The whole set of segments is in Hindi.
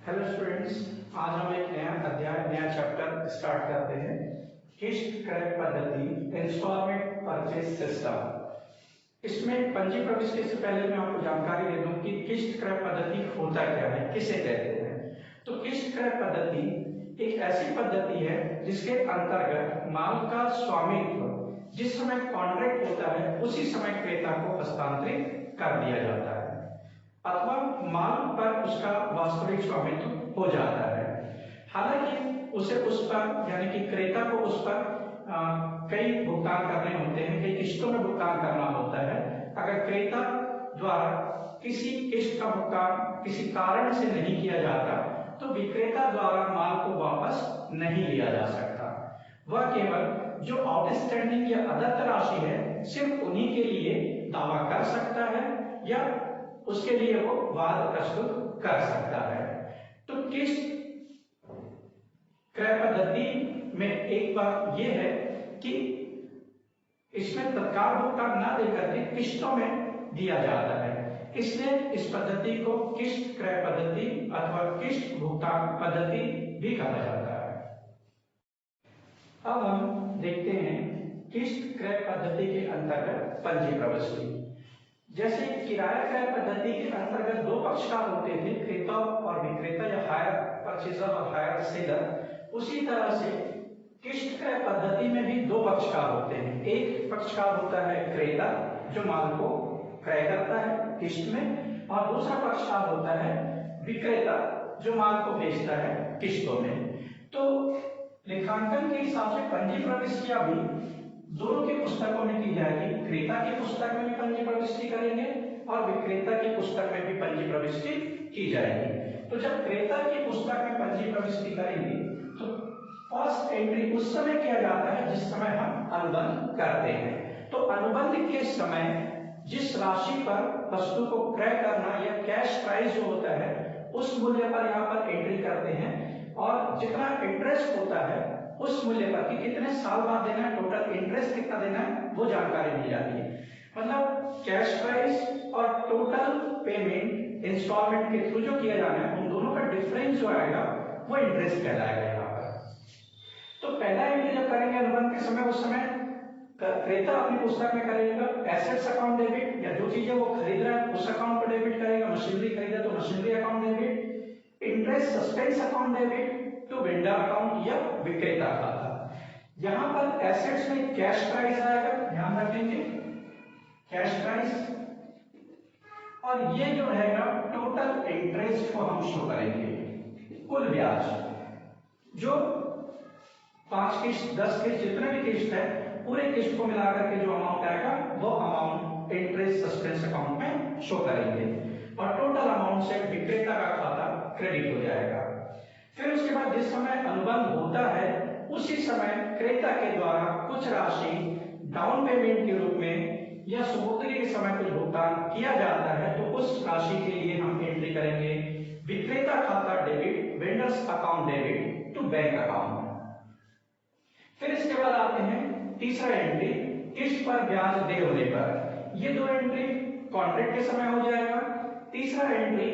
हेलो स्टूडेंट्स, आज हम एक नया अध्याय नया चैप्टर स्टार्ट करते हैं। किस्त क्रय पद्धति, इंस्टॉलमेंट परचेज सिस्टम। इसमें पंजी प्रविष्टि से पहले मैं आपको जानकारी दे दूं कि किस्त क्रय पद्धति होता क्या है, किसे कहते हैं। तो किस्त क्रय पद्धति एक ऐसी पद्धति है जिसके अंतर्गत माल का स्वामित्व जिस समय कॉन्ट्रैक्ट होता है उसी समय क्रेता को हस्तांतरित कर दिया जाता है अथवा माल पर उसका वास्तविक स्वामित्व हो जाता है। हालांकि उसे उस पर यानी कि क्रेता को उस पर कई भुगतान करने होते हैं, कई किस्तों में भुगतान करना होता है। अगर क्रेता द्वारा किसी किस्त का भुगतान किसी कारण से नहीं किया जाता तो विक्रेता द्वारा माल को वापस नहीं लिया जा सकता। वह केवल जो आउटस्टैंडिंग या अदत्त राशि है सिर्फ उन्हीं के लिए दावा कर सकता है या उसके लिए वो वाद प्रस्तुत कर सकता है। तो किस्त क्रय पद्धति में एक बात यह है कि इसमें तत्काल भुगतान न देकर के किस्तों में दिया जाता है, इसलिए इस पद्धति को किस्त क्रय पद्धति अथवा किस्त भुगतान पद्धति भी कहा जाता है। अब हम देखते हैं किस्त क्रय पद्धति के अंतर्गत पंजी प्रविष्टि। जैसे किराया क्रय पद्धति के अंतर्गत दो पक्षकार होते थे, क्रेता और विक्रेता या हायर परचेजर और हायर सेलर। उसी तरह से किस्त क्रय पद्धति में भी दो पक्षकार होते हैं। एक पक्षकार होता है क्रेता जो माल को क्रय करता है किस्त में, और दूसरा पक्षकार होता है विक्रेता जो माल को बेचता है किस्तों में। तो लेखांकन के हिसाब से पंजी प्रविष्टियां भी दोनों की पुस्तकों में की जाएगी। क्रेता की पुस्तक में भी पंजी प्रविष्टि करेंगे और विक्रेता की पुस्तक में भी पंजी प्रविष्टि की जाएगी। तो जब क्रेता की पुस्तक में पंजी प्रविष्टि करेंगे तो फर्स्ट एंट्री उस समय किया जाता है जिस समय हम अनुबंध करते हैं। तो अनुबंध के समय जिस राशि पर वस्तु को क्रय करना या कैश प्राइस जो होता है उस मूल्य पर यहाँ पर एंट्री करते हैं, और जितना इंटरेस्ट होता है उस मूल्य पर कि कितने साल बाद देना है, टोटल इंटरेस्ट कितना देना है, वो जानकारी मिल जाती है। मतलब कैश प्राइस और टोटल पेमेंट इंस्टॉलमेंट के थ्रू जो किया जाना है उन दोनों का डिफरेंस जो आएगा वो इंटरेस्ट कहलाएगा यहाँ पर। तो पहला एंट्री जब करेंगे अनुबंध के समय, उस समय क्रेता अपनी पुस्तक में करेगा एसेट्स अकाउंट डेबिट, या जो चीजें वो खरीद रहा है उस अकाउंट पर डेबिट करेगा। मशीनरी खरीदा तो machinery account debit, interest suspense account debit to vendor account या विक्रेता खाता। यहां पर एसेट्स में कैश प्राइस आएगा, ध्यान रखेंगे कैश प्राइस, और ये जो रहेगा टोटल इंटरेस्ट को हम शो करेंगे, कुल ब्याज जो 5 किस्त 10 किस्त जितने भी किस्त है पूरे किस्त को मिलाकर के जो अमाउंट आएगा वो अमाउंट इंटरेस्ट सस्पेंस अकाउंट में शो करेंगे, और टोटल अमाउंट से विक्रेता का खाता क्रेडिट हो जाएगा। फिर उसके बाद जिस समय अनुबंध होता है उसी समय क्रेता के द्वारा कुछ राशि डाउन पेमेंट के रूप में या सुपुर्दगी के समय कुछ भुगतान किया जाता है, तो उस राशि के लिए हम एंट्री करेंगे विक्रेता खाता debit, vendors account debit to bank account. फिर इसके बाद आते हैं तीसरा एंट्री किस्त पर ब्याज दे होने पर। ये दो एंट्री कॉन्ट्रैक्ट के समय हो जाएगा। तीसरा एंट्री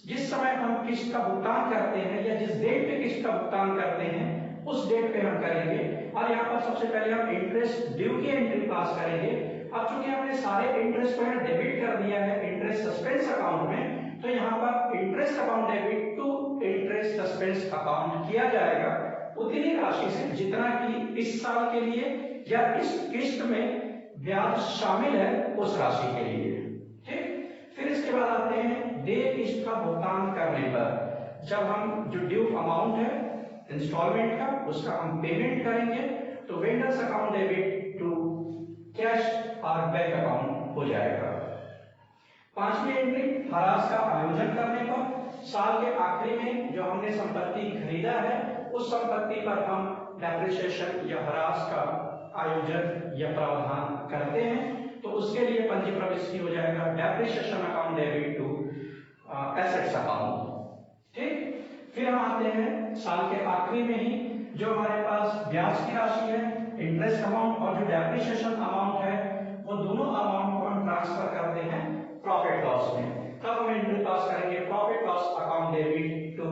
जिस समय हम किस्त का भुगतान करते हैं या जिस डेट पे किस्त का भुगतान करते हैं उस डेट पे हम करेंगे, और यहाँ पर सबसे पहले हम इंटरेस्ट ड्यू की एंट्री पास करेंगे। अब चूंकि हमने सारे इंटरेस्ट को डेबिट कर दिया है इंटरेस्ट सस्पेंस अकाउंट में, तो यहाँ पर interest account debit to interest suspense account किया जाएगा उतनी राशि से जितना कि इस साल के लिए या इस किस्त में ब्याज शामिल है उस राशि के लिए। ठीक, फिर इसके बाद आते हैं देय किस्त का भुगतान करने पर। जब हम जो ड्यू अमाउंट है इंस्टॉलमेंट का उसका हम पेमेंट करेंगे तो vendors account debit to cash और बैंक अकाउंट हो जाएगा। पांचवी एंट्री हरास का आयोजन करने पर। साल के आखिरी में जो हमने संपत्ति खरीदा है उस संपत्ति पर हम डेप्रिसिएशन या हरास का आयोजन या प्रावधान करते हैं, तो उसके लिए पंजी प्रविष्टि हो जाएगा depreciation account debit to assets account. ठीक, फिर हम आते हैं साल के आखिरी में ही जो हमारे पास ब्याज की राशि है इंटरेस्ट अमाउंट और जो डेप्रिसिएशन अमाउंट है वो दोनों अमाउंट को हम ट्रांसफर करते हैं प्रॉफिट लॉस में। तब हम एंट्री पास करेंगे profit loss account debit to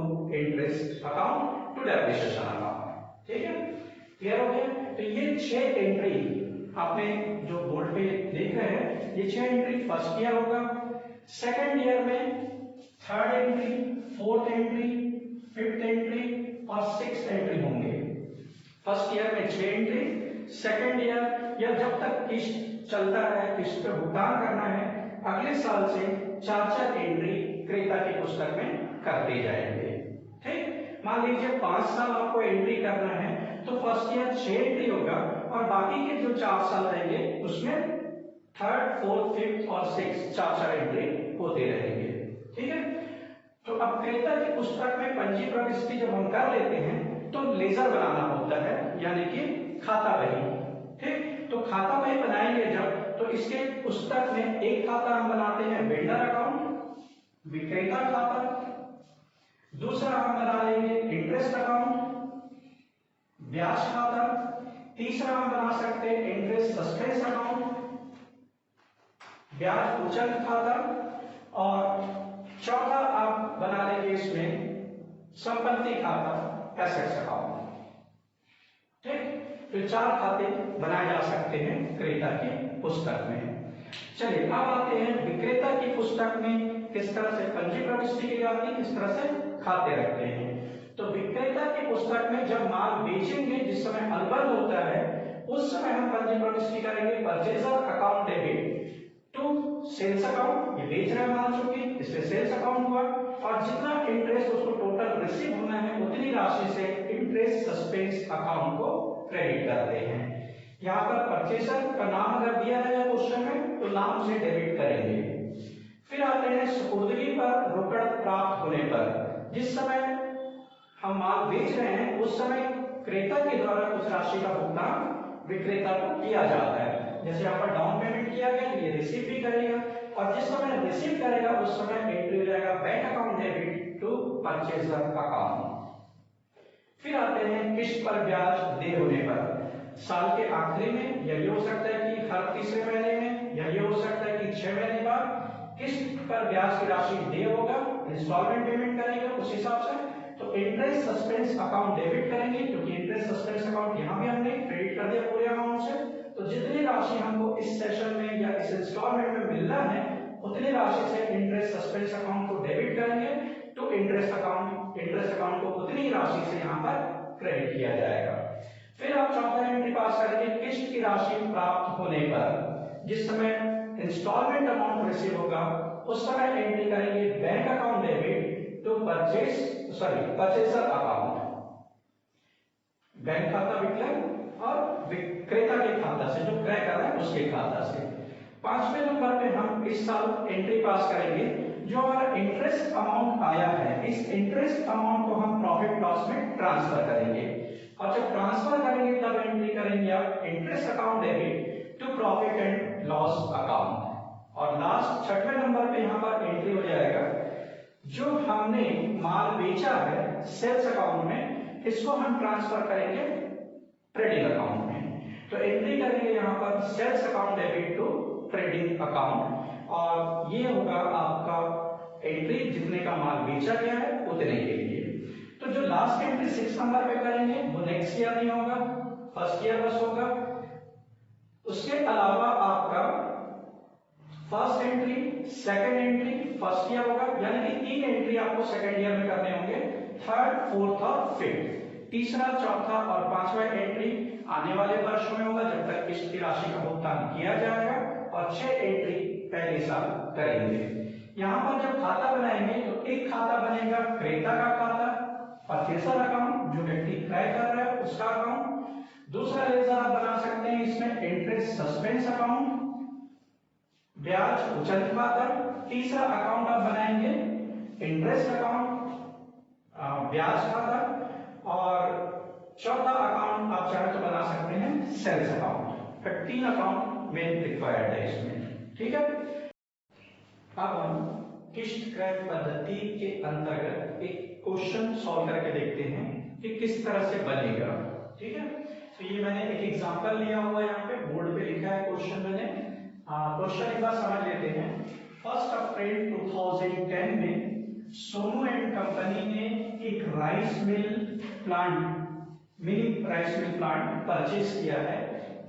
depreciation account. ठीक है, क्लियर हो गया? तो ये 6 एंट्री आपने जो बोर्ड पे देख रहे हैं, ये 6 एंट्री फर्स्ट ईयर होगा, सेकंड ईयर में third entry, fourth entry, fifth entry और सिक्स्थ एंट्री होंगे। फर्स्ट ईयर में 6 एंट्री, सेकंड ईयर या जब तक किस्त चलता है, किस्त पे भुगतान करना है, अगले साल से 4 एंट्री क्रेता की पुस्तक में करते जाएंगे। ठीक, मान लीजिए 5 साल आपको एंट्री करना है तो फर्स्ट ईयर 6 एंट्री होगा और बाकी के जो 4 साल रहेंगे उसमें थर्ड, फोर्थ, फिफ्थ और सिक्स्थ 4 एंट्री होते रहेंगे। ठीक है, तो अब क्रेता की पुस्तक में पंजी प्रविष्टि जब हम कर लेते हैं तो लेजर बनाना होता है, यानी कि खाता बही। ठीक, तो खाता बही बनाएंगे जब, तो इसके पुस्तक में एक खाता हम बनाते हैं वेंडर अकाउंट, विक्रेता खाता, दूसरा हम बना लेंगे इंटरेस्ट अकाउंट, ब्याज खाता, तीसरा हम बना सकते हैं इंटरेस्ट सस्पेंस अकाउंट, ब्याज उचल खाता, और चौथा आप बना लेंगे इसमें संपत्ति खाता, एसेट्स अकाउंट। ठीक, तो 4 खाते बनाए जा सकते हैं क्रेता की पुस्तक में। चलिए अब आते हैं विक्रेता की पुस्तक में किस तरह से पंजी प्रविष्टि की जाती है, किस तरह से खाते रखते हैं। तो विक्रेता की पुस्तक में जब माल बेचेंगे, जिस समय अनुबंध होता है, उस समय हम पंजी प्रविष्टि करेंगे purchaser account debit to sales account, ये बेच रहे माल चूंकि इसलिए सेल्स अकाउंट हुआ, और जितना इंटरेस्ट उसको टोटल रिसीव होना है उतनी राशि से इंटरेस्ट सस्पेंस अकाउंट को क्रेडिट करते हैं। यहाँ पर परचेजर का नाम अगर दिया है क्वेश्चन में तो नाम से डेबिट करेंगे। फिर आते हैं सुपुर्दगी पर रोकड़ प्राप्त होने पर, जिस समय हम माल बेच रहे हैं उस समय क्रेता के द्वारा कुछ राशि का भुगतान विक्रेता को किया जाता है। जैसे यहाँ पर डाउन पेमेंट किया गया, ये रिसीव भी करेगा, और जिस समय रिसीव करेगा उस समय एंट्री हो जाएगा bank account debit to purchaser account. फिर आते हैं किस्त पर ब्याज दे होने पर, साल के आखिरी में, या ये हो सकता है कि हर तीसरे महीने में, या ये हो सकता है कि 6 महीने बाद किस्त पर ब्याज की राशि दे होगा, इंस्टॉलमेंट पेमेंट करेंगे उस हिसाब से, तो इंटरेस्ट सस्पेंस अकाउंट डेबिट करेंगे, क्योंकि इंटरेस्ट सस्पेंस अकाउंट यहाँ भी हमने क्रेडिट कर दिया पूरे अमाउंट से। तो जितनी राशि हमको इस सेशन में या इस इंस्टॉलमेंट में मिलना है उतनी राशि से इंटरेस्ट सस्पेंस अकाउंट को डेबिट करेंगे, तो इंटरेस्ट अकाउंट को उतनी राशि से यहाँ पर क्रेडिट किया जाएगा। फिर आप चौथा एंट्री पास करेंगे किस्त की राशि प्राप्त होने पर, जिस समय इंस्टॉलमेंट अमाउंट रिसीव होगा उस समय एंट्री करेंगे bank account debit to purchaser account, bank खाता विकलन और विक्रेता के खाता से, जो क्रय कर रहा है उसके खाता से। 5वें नंबर पे हम इस साल एंट्री पास करेंगे, जो हमारा इंटरेस्ट अमाउंट आया है इस इंटरेस्ट अमाउंट को हम प्रॉफिट लॉस में ट्रांसफर करेंगे, और जब ट्रांसफर करेंगे तब एंट्री करेंगे आप interest account debit to profit and loss account. और लास्ट 6वें नंबर पे यहाँ पर एंट्री हो जाएगा जो हमने माल बेचा है सेल्स अकाउंट में, इसको हम ट्रांसफर करेंगे ट्रेडिंग अकाउंट में। तो एंट्री करेंगे यहाँ पर sales account debit to trading account, और ये होगा आपका एंट्री जितने का माल बेचा गया है उतने के लिए। तो जो लास्ट एंट्री 6 नंबर पे करेंगे वो नेक्स्ट ईयर नहीं होगा, फर्स्ट ईयर बस होगा। उसके अलावा आपका first entry, second entry first year होगा, यानी कि 3 एंट्री आपको सेकंड ईयर में करने होंगे, थर्ड, फोर्थ और फिफ्थ। तीसरा, चौथा और 5वां एंट्री आने वाले वर्षों में होगा जब तक किस्त की राशि का भुगतान किया जाएगा, और 6 एंट्री पहले साल करेंगे। यहाँ पर जब खाता बनाएंगे तो एक खाता बनेगा क्रेता का खाता, परचेजर अकाउंट जो व्यक्ति क्रय कर रहा है उसका अकाउंट। दूसरा लेजर आप बना सकते हैं इसमें इंटरेस्ट सस्पेंस अकाउंट, ब्याज उचल खाता। तीसरा अकाउंट आप बनाएंगे इंटरेस्ट अकाउंट, ब्याज खाता, और चौथा अकाउंट आप चाहे तो बना सकते हैं सेल्स अकाउंट। फिर 3 अकाउंट मेन रिक्वायर्ड है इसमें। ठीक है, अब हम किस्त क्रय पद्धति के अंतर्गत एक क्वेश्चन सॉल्व करके देखते हैं कि किस तरह से बनेगा। ठीक है, तो ये मैंने एक एग्जांपल लिया हुआ है, यहाँ पे बोर्ड पे लिखा है क्वेश्चन मैंने। क्वेश्चन एक बार समझ लेते हैं। 1 अप्रैल 2010 में सोनू एंड कंपनी ने एक rice mill plant, mini rice mill plant purchase किया है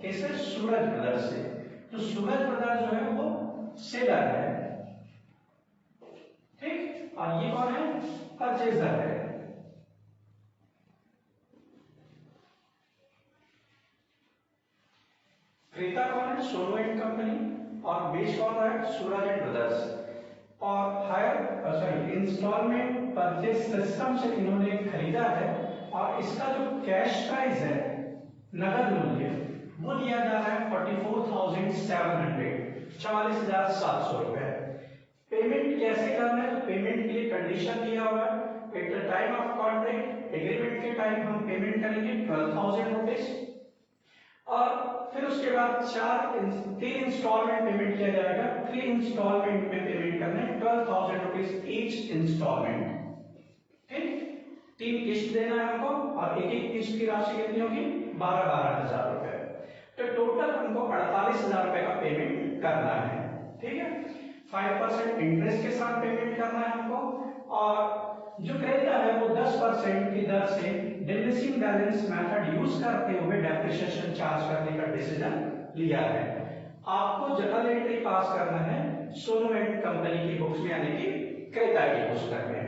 कैसे, सूरज ब्रदर्स से। तो सूरज ब्रदर्स जो है वो सेलर है, ठीक, और ये कौन है, परचेजर है। क्रेता कौन है, सोनू एंड कंपनी, और बेच कौन रहा है, सूरज एंड ब्रदर्स। और हायर इंस्टॉलमेंट परचेज सिस्टम से इन्होंने खरीदा है, और इसका जो कैश प्राइस है, नगद मूल्य, वो दिया जा रहा है 44,700, 44,700 रुपए। पेमेंट कैसे करना है, तो पेमेंट के लिए कंडीशन दिया हुआ है, at the time of contract, agreement के टाइम हम पेमेंट करेंगे 12,000 रुपीज, और फिर उसके बाद 3 इंस्टॉलमेंट पेमेंट किया जाएगा। 3 इंस्टॉलमेंट में पेमेंट करना है 12,000 रुपीज ईच इंस्टॉलमेंट, ठीक, 3 किस्त देना है हमको, और एक एक किस्त की राशि कितनी होगी, 12,000 रुपए। तो टोटल हमको 48,000 रुपए का पेमेंट करना है, ठीक है। 5% इंटरेस्ट के साथ पेमेंट करना है हमको, और जो क्रेता है वो 10% की दर से डिमिनिशिंग बैलेंस मेथड यूज करते हुए डेप्रिसिएशन चार्ज करने का डिसीजन लिया है। आपको जर्नल एंट्री पास करना है सोनू एंड कंपनी की बुक्स में, यानी कि क्रेता की पुस्तक में।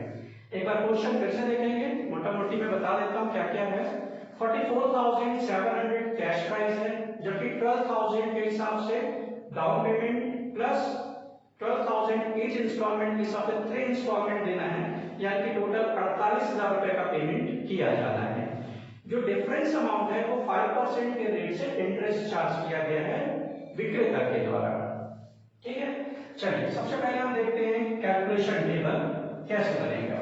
एक बार क्वेश्चन फिर से देखेंगे, मोटा मोटी मैं बता देता हूँ क्या क्या है। 44,700 कैश प्राइस है, जबकि 12,000 के हिसाब से down payment plus 12,000 each instalment के हिसाब से 3 इंस्टॉलमेंट देना है, यानी कि टोटल 48,000 रुपए का पेमेंट किया जाना है। जो डिफरेंस अमाउंट है वो 5% के रेट से इंटरेस्ट चार्ज किया गया है विक्रेता के द्वारा, ठीक है। चलिए सबसे पहले हम देखते हैं कैलकुलेशन टेबल कैसे बनेगा।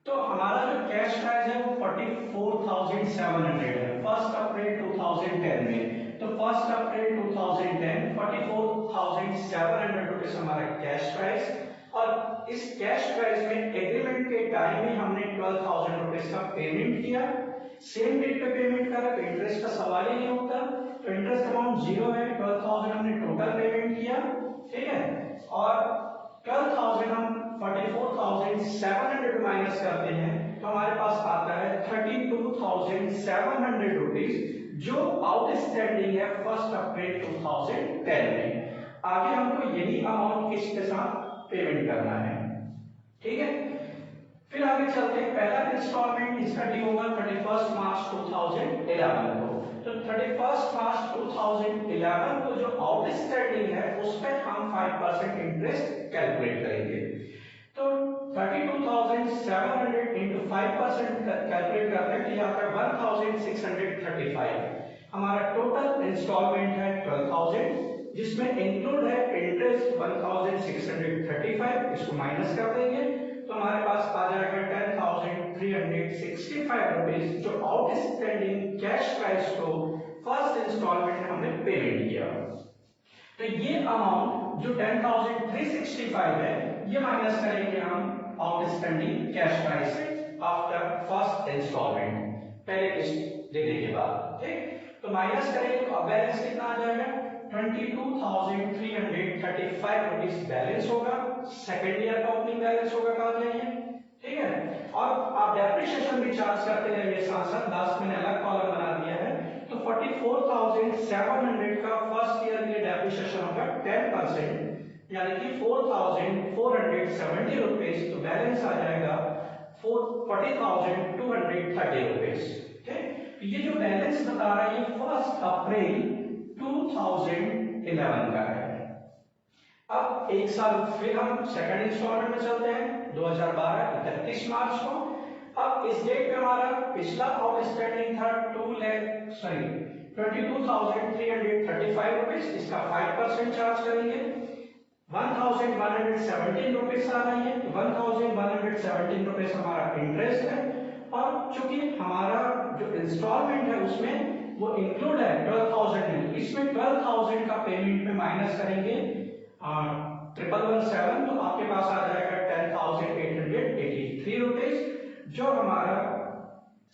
तो हमारा जो कैश प्राइस है वो 44,700 है 1 अप्रैल 2010 में। तो 1 अप्रैल 2010 44,700 रुपीज हमारा कैश प्राइस, और इस कैश प्राइस में एग्रीमेंट के टाइम में हमने 12,000 रुपीज का पेमेंट किया। सेम डेट पे पेमेंट करा तो इंटरेस्ट का सवाल ही नहीं होता, तो इंटरेस्ट अमाउंट 0 है, 12,000 हमने टोटल पेमेंट किया, ठीक है। और 12,000 हम 44,700 माइनस करते हैं तो हमारे पास आता है 32,700 रुपीज, जो आउटस्टैंडिंग है 1 अप्रैल 2010 में। आगे हमको यही अमाउंट किस्त के साथ पेमेंट करना है, ठीक है। फिर आगे चलते हैं, पहला इंस्टॉलमेंट इसका ड्यू होगा 31 मार्च 2011 को। तो 31 मार्च 2011 को जो आउटस्टैंडिंग है उस पर हम 5% इंटरेस्ट कैलकुलेट करेंगे। तो 32,700 into 5% कैलकुलेट करते हैं, तो आता है 1,635। हमारा टोटल इंस्टॉलमेंट है 12,000, जिसमें इंक्लूड है इंटरेस्ट 1,635, इसको माइनस कर देंगे तो हमारे पास आ जाएगा 10,365 रुपीज, जो आउटस्टैंडिंग कैश प्राइस को फर्स्ट इंस्टॉलमेंट में हमने पेमेंट किया। तो ये अमाउंट जो 10,365 है ये माइनस करेंगे हम आउटस्टैंडिंग कैश प्राइस से आफ्टर फर्स्ट इंस्टॉलमेंट, पहले किस्त देने के बाद, ठीक। तो माइनस करेंगे तो अब बैलेंस कितना आ जाएगा, 22,335 रुपीज बैलेंस होगा, सेकेंड ईयर का ओपनिंग बैलेंस होगा, कहा जाइए, ठीक है। और आप डेप्रिसिएशन भी चार्ज करते रहेंगे साथ साथ, लास्ट में अलग कॉलम बना दिया है। तो 44,700 का फर्स्ट ईयर के लिए डेप्रिसिएशन होगा 10%, यानी कि 4,470 रुपीज, तो बैलेंस आ जाएगा 40,230 रुपीज, ठीक। ये जो बैलेंस बता रहा है ये 1 अप्रैल 2011 का है। अब एक साल फिर हम सेकंड इंस्टॉलमेंट में चलते हैं 2012 31 मार्च को। अब इस डेट पे हमारा पिछला आउटस्टैंडिंग था 22,335 रुपीज, इसका 5% चार्ज करेंगे, 1,117 रुपीज आ रही है। 1,117 रुपीज हमारा इंटरेस्ट है, और चूंकि हमारा जो इंस्टॉलमेंट है उसमें वो इंक्लूड है 12,000 में, इसमें 12,000 का पेमेंट में माइनस करेंगे 1,117, तो आपके पास आ जाएगा 10,883 रुपीज, जो हमारा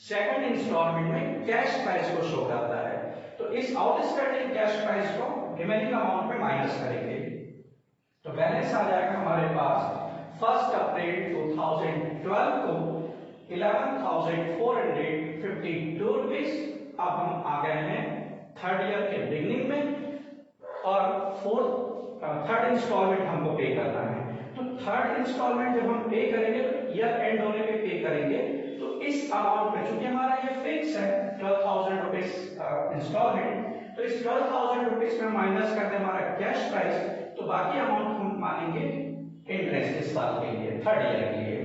सेकंड इंस्टॉलमेंट में कैश प्राइस को शो करता है। तो इस आउटस्टैंडिंग कैश प्राइस को रिमेनिंग अमाउंट में माइनस करेंगे, तो बैलेंस आ जाएगा हमारे पास 1 अप्रैल 2012 को 11,452 रुपीज। अब हम आ गए हैं थर्ड ईयर के बिगनिंग में और थर्ड इंस्टॉलमेंट हमको पे करना है। तो थर्ड इंस्टॉलमेंट जब हम पे करेंगे तो ईयर एंड होने पे पे करेंगे। तो इस अमाउंट पे चूंकि हमारा ये फिक्स है 12,000 रुपीज इंस्टॉलमेंट, तो इस 12,000 रुपीज में माइनस करते हमारा कैश प्राइस, तो बाकी अमाउंट हम मानेंगे इंटरेस्ट इस साल के लिए, थर्ड ईयर के लिए।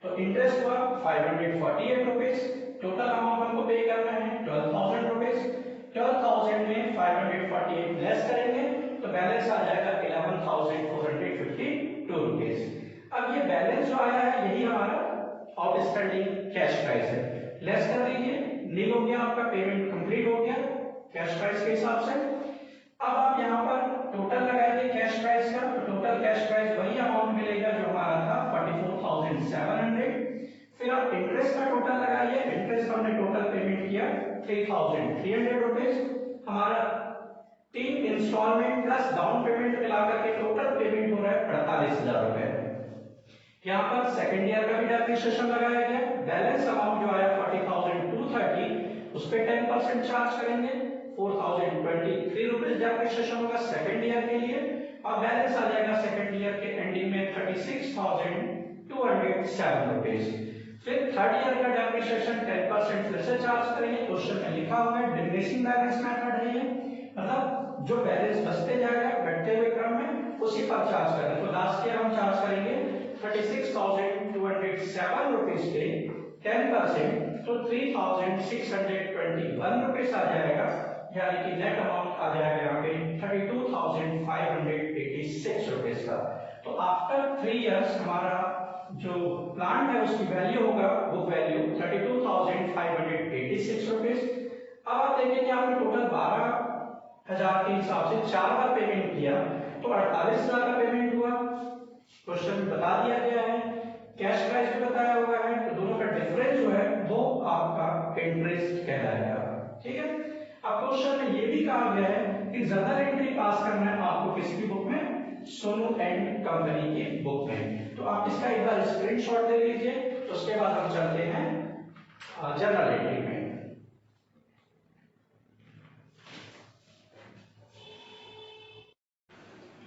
तो इंटरेस्ट हुआ 548 रुपीज। टोटल अमाउंट हमको पे करना है 12,000 रुपीज। 12,000 में 548 लेस करेंगे तो बैलेंस आ जाएगा 11,452 रुपीज। अब ये बैलेंस जो आया है यही हमारा आउटस्टैंडिंग कैश प्राइस है। लेस कर दीजिए, नील हो गया, आपका पेमेंट कंप्लीट हो गया कैश प्राइस के हिसाब से। अब आप यहाँ पर टोटल लगाएंगे कैश प्राइस का, तो टोटल कैश प्राइस वही अमाउंट मिलेगा जो हमारा था 44,700। फिर आप इंटरेस्ट का टोटल लगाइए। इंटरेस्ट हमने टोटल पेमेंट किया 3,300 रुपीज। हमारा 3 इंस्टॉलमेंट प्लस डाउन पेमेंट मिलाकर के टोटल पेमेंट हो रहा है 48,000 रुपए। यहाँ पर सेकंड ईयर का भी डेप्रिसिएशन लगाया गया। बैलेंस अमाउंट जो आया 40,230, उस पे 10% चार्ज करेंगे, 4,023 रुपीज डेप्रिसिएशन होगा सेकंड ईयर के लिए। और बैलेंस आ जाएगा सेकंड ईयर के एंडिंग में 36,207 रुपीज। फिर थर्ड ईयर का डेप्रिसिएशन 10% फिर से चार्ज करेंगे। क्वेश्चन में लिखा हुआ है डिमिनिशिंग बैलेंस मेथड है ये, मतलब जो बैलेंस बचते जाएगा घटते हुए क्रम में उसी पर चार्ज करेंगे। तो लास्ट ईयर हम चार्ज करेंगे 36,207 रुपीज के 10%, तो 3,621 रुपीज आ जाएगा, यानी कि नेट अमाउंट आ जाएगा यहाँ पे 32,586 रुपीज का। तो आफ्टर 3 इयर्स हमारा जो प्लांट है उसकी वैल्यू होगा, बुक वैल्यू 32,586 रुपीज। अब आप देखेंगे आपने टोटल 12,000 के हिसाब से 4 बार पेमेंट किया तो 48,000 का पेमेंट हुआ। क्वेश्चन में बता दिया गया है, कैश प्राइस भी बताया हुआ है, तो दोनों का डिफरेंस जो है वो आपका इंटरेस्ट कहलाएगा। ठीक है। अब क्वेश्चन में ये भी कहा गया है कि जर्नल एंट्री पास करना है आपको किसकी बुक में, सोनू एंड कंपनी की बुक में। तो आप इसका एक बार स्क्रीनशॉट ले लीजिए, तो उसके बाद हम चलते हैं जर्नल एंट्री में।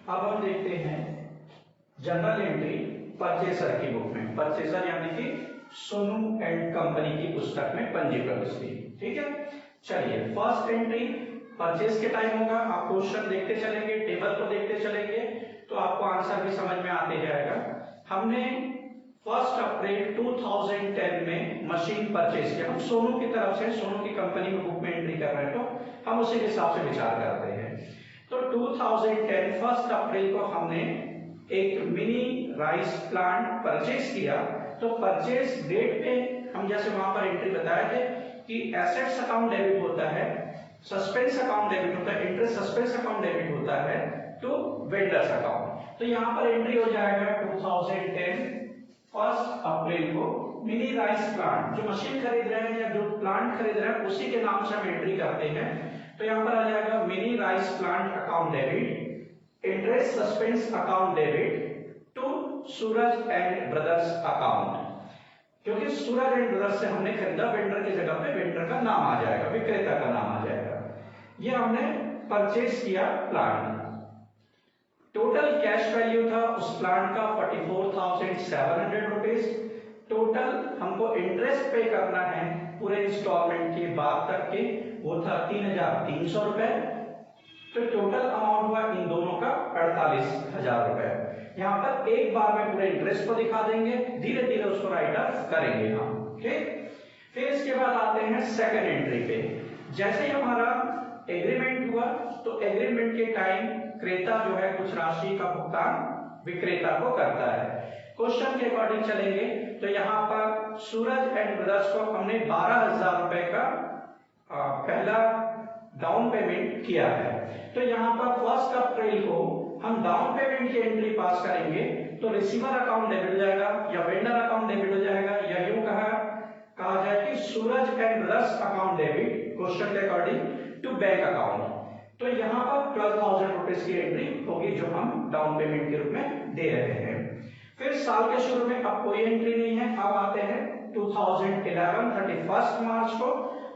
अब हम देखते हैं जनरल एंट्री परचेसर की बुक में। परचेसर यानी कि सोनू एंड कंपनी की पुस्तक में पंजी प्रविष्टि। ठीक है, चलिए फर्स्ट एंट्री परचेस के टाइम होगा। आप क्वेश्चन देखते चलेंगे, टेबल को देखते चलेंगे, तो आपको आंसर भी समझ में आते जाएगा। हमने 1 अप्रैल 2010 में मशीन परचेस किया। हम सोनू की तरफ से, सोनू की कंपनी में बुक में एंट्री कर रहे हैं, तो हम उसी के हिसाब से विचार करते हैं। तो 2010 1 अप्रैल को हमने एक मिनी राइस प्लांट परचेस किया। तो परचेस डेट पे हम जैसे वहां पर एंट्री बताए थे कि एसेट्स अकाउंट डेबिट होता है, सस्पेंस अकाउंट डेबिट होता है, इंटरेस्ट सस्पेंस अकाउंट डेबिट होता है टू वेंडर्स अकाउंट। तो यहाँ पर एंट्री हो जाएगा 2010 1 अप्रैल को मिनी राइस प्लांट, जो मशीन खरीद रहे हैं या जो प्लांट खरीद रहे हैं उसी के नाम से हम एंट्री करते हैं। तो यहाँ पर आ जाएगा mini rice plant account debit, interest suspense account debit to Suraj and brothers account. क्योंकि सूरज एंड ब्रदर्स से हमने खरीदा, वेंडर की जगह पे वेंडर का नाम आ जाएगा, विक्रेता का नाम आ जाएगा। ये हमने परचेस किया प्लांट। टोटल कैश वैल्यू था उस प्लांट का 44,700 रुपीज। टोटल हमको इंटरेस्ट पे करना है पूरे इंस्टॉलमेंट के बाद तक के, वो था 3,300 रुपए। तो टोटल अमाउंट हुआ इन दोनों का 48,000 रुपए। यहाँ पर एक बार में पूरे इंटरेस्ट को दिखा देंगे, धीरे धीरे उसको राइट ऑफ करेंगे हम। ठीक, फिर इसके बाद आते हैं सेकंड एंट्री पे। जैसे ही हमारा एग्रीमेंट हुआ तो एग्रीमेंट के टाइम क्रेता जो है कुछ राशि का भुगतान विक्रेता को करता है। क्वेश्चन के अकॉर्डिंग चलेंगे तो यहाँ पर सूरज एंड ब्रदर्स को हमने 12,000 रुपए का पहला डाउन पेमेंट किया है। तो यहाँ पर 1 अप्रैल को हम डाउन पेमेंट की एंट्री पास करेंगे तो रिसीवर अकाउंट डेबिट हो जाएगा या वेंडर अकाउंट डेबिट हो जाएगा, या यूं कहा जाए कि Suraj and brothers account debit question के अकॉर्डिंग टू बैंक अकाउंट। तो यहाँ पर 12,000 रुपीज की एंट्री होगी जो हम डाउन पेमेंट के रूप में दे रहे हैं। फिर साल के शुरू में अब कोई एंट्री नहीं है। अब आते हैं 2011 31 मार्च को,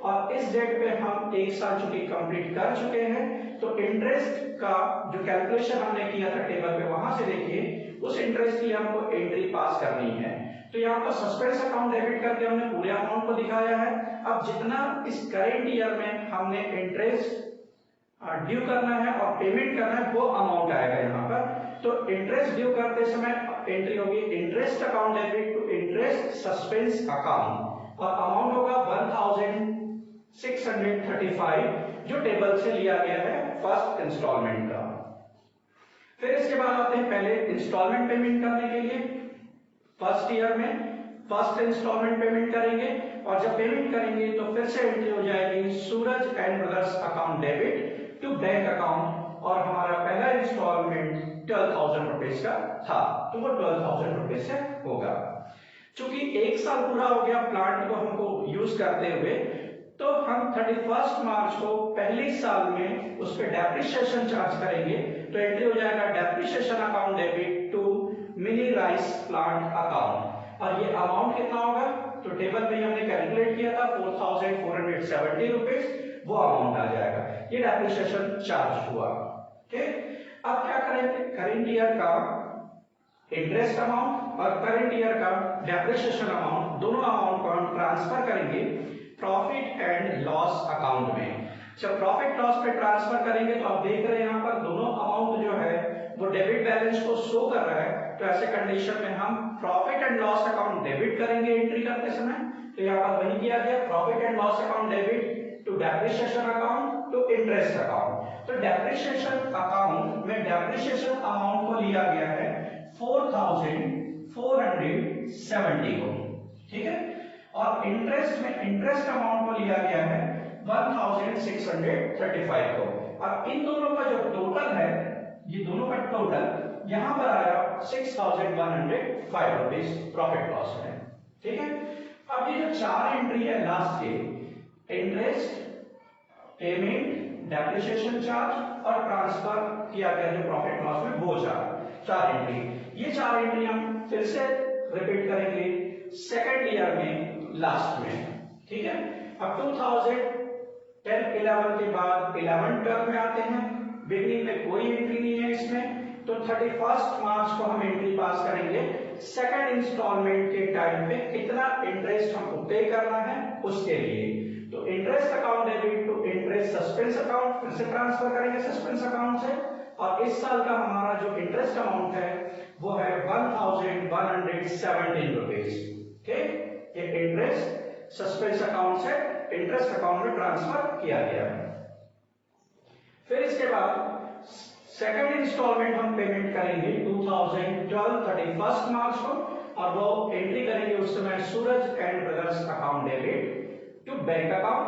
और इस डेट पे हम एक साल चूंकि कंप्लीट कर चुके हैं, तो इंटरेस्ट का जो कैलकुलेशन हमने किया था टेबल पे, वहां से देखिए उस इंटरेस्ट की हमको एंट्री पास करनी है। तो यहाँ पर सस्पेंस अकाउंट डेबिट करके हमने पूरे अमाउंट को दिखाया है। अब जितना इस करेंट ईयर में हमने इंटरेस्ट ड्यू करना है और पेमेंट करना है, वो अमाउंट आएगा यहाँ पर। तो इंटरेस्ट ड्यू करते समय एंट्री होगी interest account debit to interest suspense account, और अमाउंट होगा 1635, जो टेबल से लिया गया है फर्स्ट इंस्टॉलमेंट का। फिर इसके बाद आते हैं पहले इंस्टॉलमेंट पेमेंट करने के लिए। फर्स्ट ईयर में फर्स्ट इंस्टॉलमेंट पेमेंट करेंगे, और जब पेमेंट करेंगे तो फिर से एंट्री हो जाएगी Suraj and brothers account debit to bank account, और हमारा पहला इंस्टॉलमेंट 12,000 रुपीज का था, तो वो 12,000 रुपीज से होगा। चूंकि एक साल पूरा हो गया प्लांट को हमको यूज करते हुए, तो हम 31 मार्च को पहले साल में उस पर डेप्रिसिएशन चार्ज करेंगे। तो एंट्री हो जाएगा depreciation account debit to mini rice plant account, और ये अमाउंट कितना होगा, तो टेबल में हमने कैलकुलेट किया था 4,470 रुपीज, वो अमाउंट आ जाएगा। ये डेप्रिसिएशन चार्ज हुआ। ठीक, अब क्या करेंगे, करेंट ईयर का इंटरेस्ट अमाउंट और करेंट ईयर का डेप्रिसिएशन अमाउंट, दोनों अमाउंट को हम ट्रांसफर करेंगे प्रॉफिट एंड लॉस अकाउंट में। जब प्रॉफिट लॉस पे ट्रांसफर करेंगे तो आप देख रहे हैं यहाँ पर दोनों अमाउंट जो है वो डेबिट बैलेंस को शो कर रहा है। तो ऐसे कंडीशन में हम profit and loss account debit करेंगे एंट्री करते समय। तो यहाँ पर वही किया गया, profit and loss account debit to depreciation account to interest account. तो डेप्रिसिएशन अकाउंट में डेप्रिसिएशन अमाउंट को लिया गया है 4,470 को, ठीक है, और इंटरेस्ट में इंटरेस्ट अमाउंट को लिया गया है 1,635 को। अब इन दोनों का जो टोटल है, ये दोनों का टोटल यहाँ पर आया 6,105 रुपीज प्रॉफिट लॉस है, ठीक है। अब ये जो चार एंट्री है लास्ट के, इंटरेस्ट, पेमेंट, डेप्रिसिएशन चार्ज और ट्रांसफर किया गया जो प्रॉफिट लॉस में, वो चार एंट्री, ये चार एंट्री हम फिर से रिपीट करेंगे सेकंड ईयर में लास्ट में, ठीक है। अब 2010-11 के बाद 11-12 में आते हैं, बिगनिंग में कोई एंट्री नहीं है इसमें, तो 31 मार्च को हम एंट्री पास करेंगे सेकंड इंस्टॉलमेंट के टाइम पे कितना इंटरेस्ट हमको पे करना है उसके लिए। तो interest account debit to interest suspense account फिर से ट्रांसफर करेंगे सस्पेंस अकाउंट से, और इस साल का हमारा जो इंटरेस्ट अमाउंट है वो है 1,117 रुपीज, ठीक। ये इंटरेस्ट सस्पेंस अकाउंट से इंटरेस्ट अकाउंट में ट्रांसफर किया गया है। फिर इसके बाद सेकंड इंस्टॉलमेंट हम पेमेंट करेंगे 2012 31 मार्च को, और वो एंट्री करेंगे उस समय Suraj and brothers account debit to bank account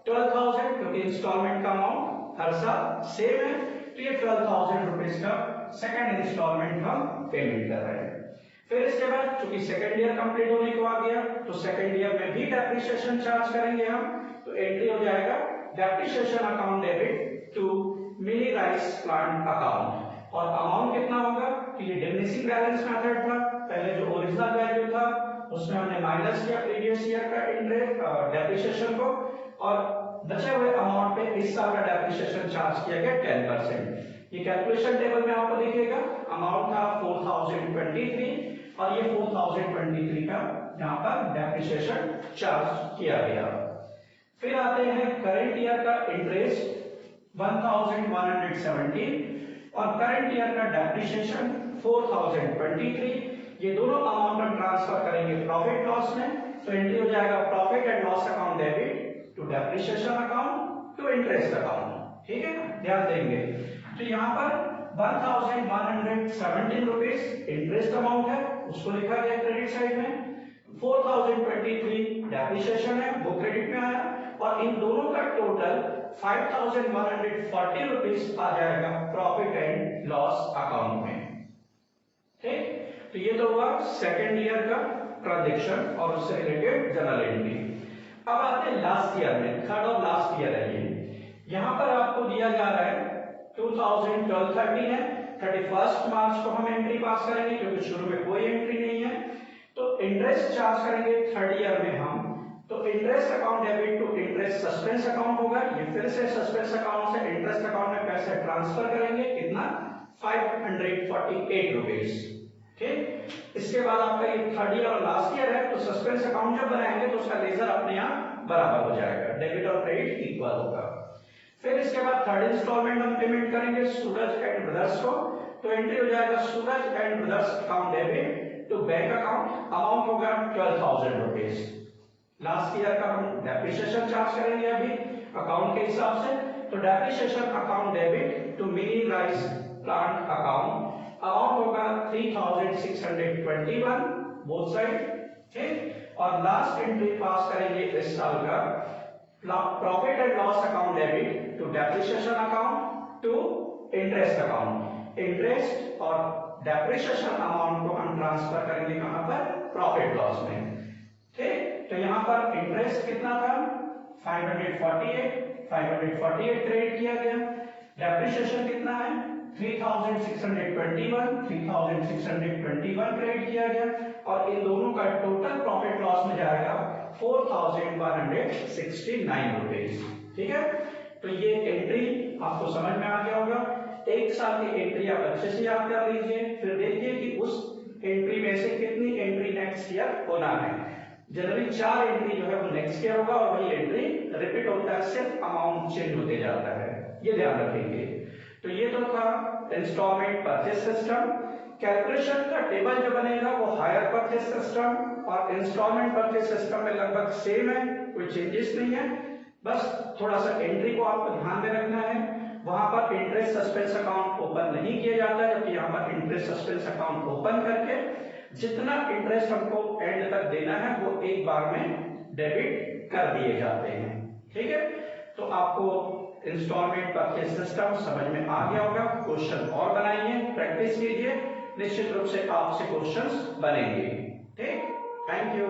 12,000, क्योंकि इंस्टॉलमेंट का अमाउंट हर साल सेम है, तो ये 12,000 रुपीज का सेकंड इंस्टॉलमेंट हम पेमेंट कर रहे हैं। फिर इसके बाद चूंकि सेकंड ईयर कंप्लीट होने को आ गया, तो सेकंड ईयर में भी डेप्रिसिएशन चार्ज करेंगे हम, तो एंट्री हो जाएगा depreciation account debit to mini rice plant account, और अमाउंट कितना होगा, तो ये डिमिनिशिंग बैलेंस मेथड था, पहले जो ओरिजिनल वैल्यू था उसमें हमने माइनस किया प्रीवियस ईयर का इंटरेस्ट डेप्रिसिएशन को, और बचे हुए अमाउंट पे इस साल का डेप्रिसिएशन चार्ज किया गया 10%। ये कैलकुलेशन टेबल में आपको दिखेगा, अमाउंट था 4,023 और ये 4,023 का यहाँ पर डेप्रिसिएशन चार्ज किया गया। फिर आते हैं करंट ईयर का इंटरेस्ट 1,117 और करंट ईयर का डेप्रिसिएशन 4,023, ये दोनों अमाउंट हम ट्रांसफर करेंगे प्रॉफिट लॉस में, तो एंट्री हो जाएगा profit and loss account debit to depreciation account to interest account, ठीक है, ध्यान देंगे। तो यहाँ पर 1,117 रुपीज इंटरेस्ट अमाउंट है, उसको लिखा गया क्रेडिट साइड में, 4,023 डेप्रिसिएशन है, वो क्रेडिट में आया, और इन दोनों का टोटल 5,140 रुपीज आ जाएगा प्रॉफिट एंड लॉस अकाउंट में, ठीक। तो ये तो हुआ सेकेंड ईयर का ट्रांजेक्शन और उससे रिलेटेड जर्नल एंट्री। अब आते हैं लास्ट ईयर में, थर्ड और लास्ट ईयर है ये। यहाँ पर आपको दिया जा रहा है 2012-13 है, 31 मार्च को हम एंट्री पास करेंगे क्योंकि शुरू में कोई एंट्री नहीं है। तो इंटरेस्ट चार्ज करेंगे थर्ड ईयर में हम, तो interest account debit to interest suspense account होगा। ये फिर से सस्पेंस अकाउंट से इंटरेस्ट अकाउंट में पैसे ट्रांसफर करेंगे, कितना 548 रुपीज। ठीक, इसके बाद आपका ये थर्ड ईयर और लास्ट ईयर है, तो सस्पेंस अकाउंट जब बनाएंगे तो उसका लेजर अपने आप बराबर हो जाएगा, डेबिट और क्रेडिट इक्वल होगा। फिर इसके बाद थर्ड इंस्टॉलमेंट हम पेमेंट करेंगे सूरज एंड ब्रदर्स को, तो एंट्री हो जाएगा Suraj and brothers account debit to bank account, amount होगा 12,000 रुपीज। लास्ट ईयर का हम डेप्रिसिएशन चार्ज करेंगे अभी अकाउंट के हिसाब से, तो depreciation account debit to mini rice plant account, amount होगा 3,621 बोथ साइड। ठीक, और लास्ट एंट्री पास करेंगे इस साल का profit and loss account debit to depreciation account to interest account, interest और डेप्रिसिएशन अमाउंट को हम ट्रांसफर करेंगे कहां पर, प्रॉफिट लॉस में। ठीक, तो यहां पर इंटरेस्ट कितना था 548 क्रेडिट किया गया, डेप्रिसिएशन कितना है 3,621 क्रेडिट किया गया, और इन दोनों का टोटल प्रॉफिट लॉस में जाएगा 4,169 रुपीज। ठीक है, तो ये एंट्री आपको समझ में आ गया होगा। एक साल की एंट्री आप अच्छे से याद कर लीजिए, फिर देखिए कि उस एंट्री में से कितनी एंट्री नेक्स्ट ईयर होना है। जनरली 4 एंट्री जो है वो नेक्स्ट ईयर होगा, और वही एंट्री रिपीट होता है, सिर्फ अमाउंट चेंज होते जाता है, ये ध्यान रखेंगे। तो ये तो था इंस्टॉलमेंट परचेस सिस्टम। कैलकुलेशन का टेबल जो बनेगा वो हायर परचेस सिस्टम और इंस्टॉलमेंट परचेस सिस्टम में लगभग सेम है, कोई चेंजेस नहीं है, बस थोड़ा सा एंट्री को आपको ध्यान में रखना है। वहां पर इंटरेस्ट सस्पेंस अकाउंट ओपन नहीं किया जाता, जबकि यहाँ पर इंटरेस्ट सस्पेंस अकाउंट ओपन करके जितना इंटरेस्ट हमको एंड तक देना है वो एक बार में डेबिट कर दिए जाते हैं। ठीक है, तो आपको इंस्टॉलमेंट परचेस सिस्टम समझ में आ गया होगा। क्वेश्चन और बनाइए, प्रैक्टिस कीजिए, निश्चित रूप से आपसे क्वेश्चंस बनेंगे। ठीक, थैंक यू।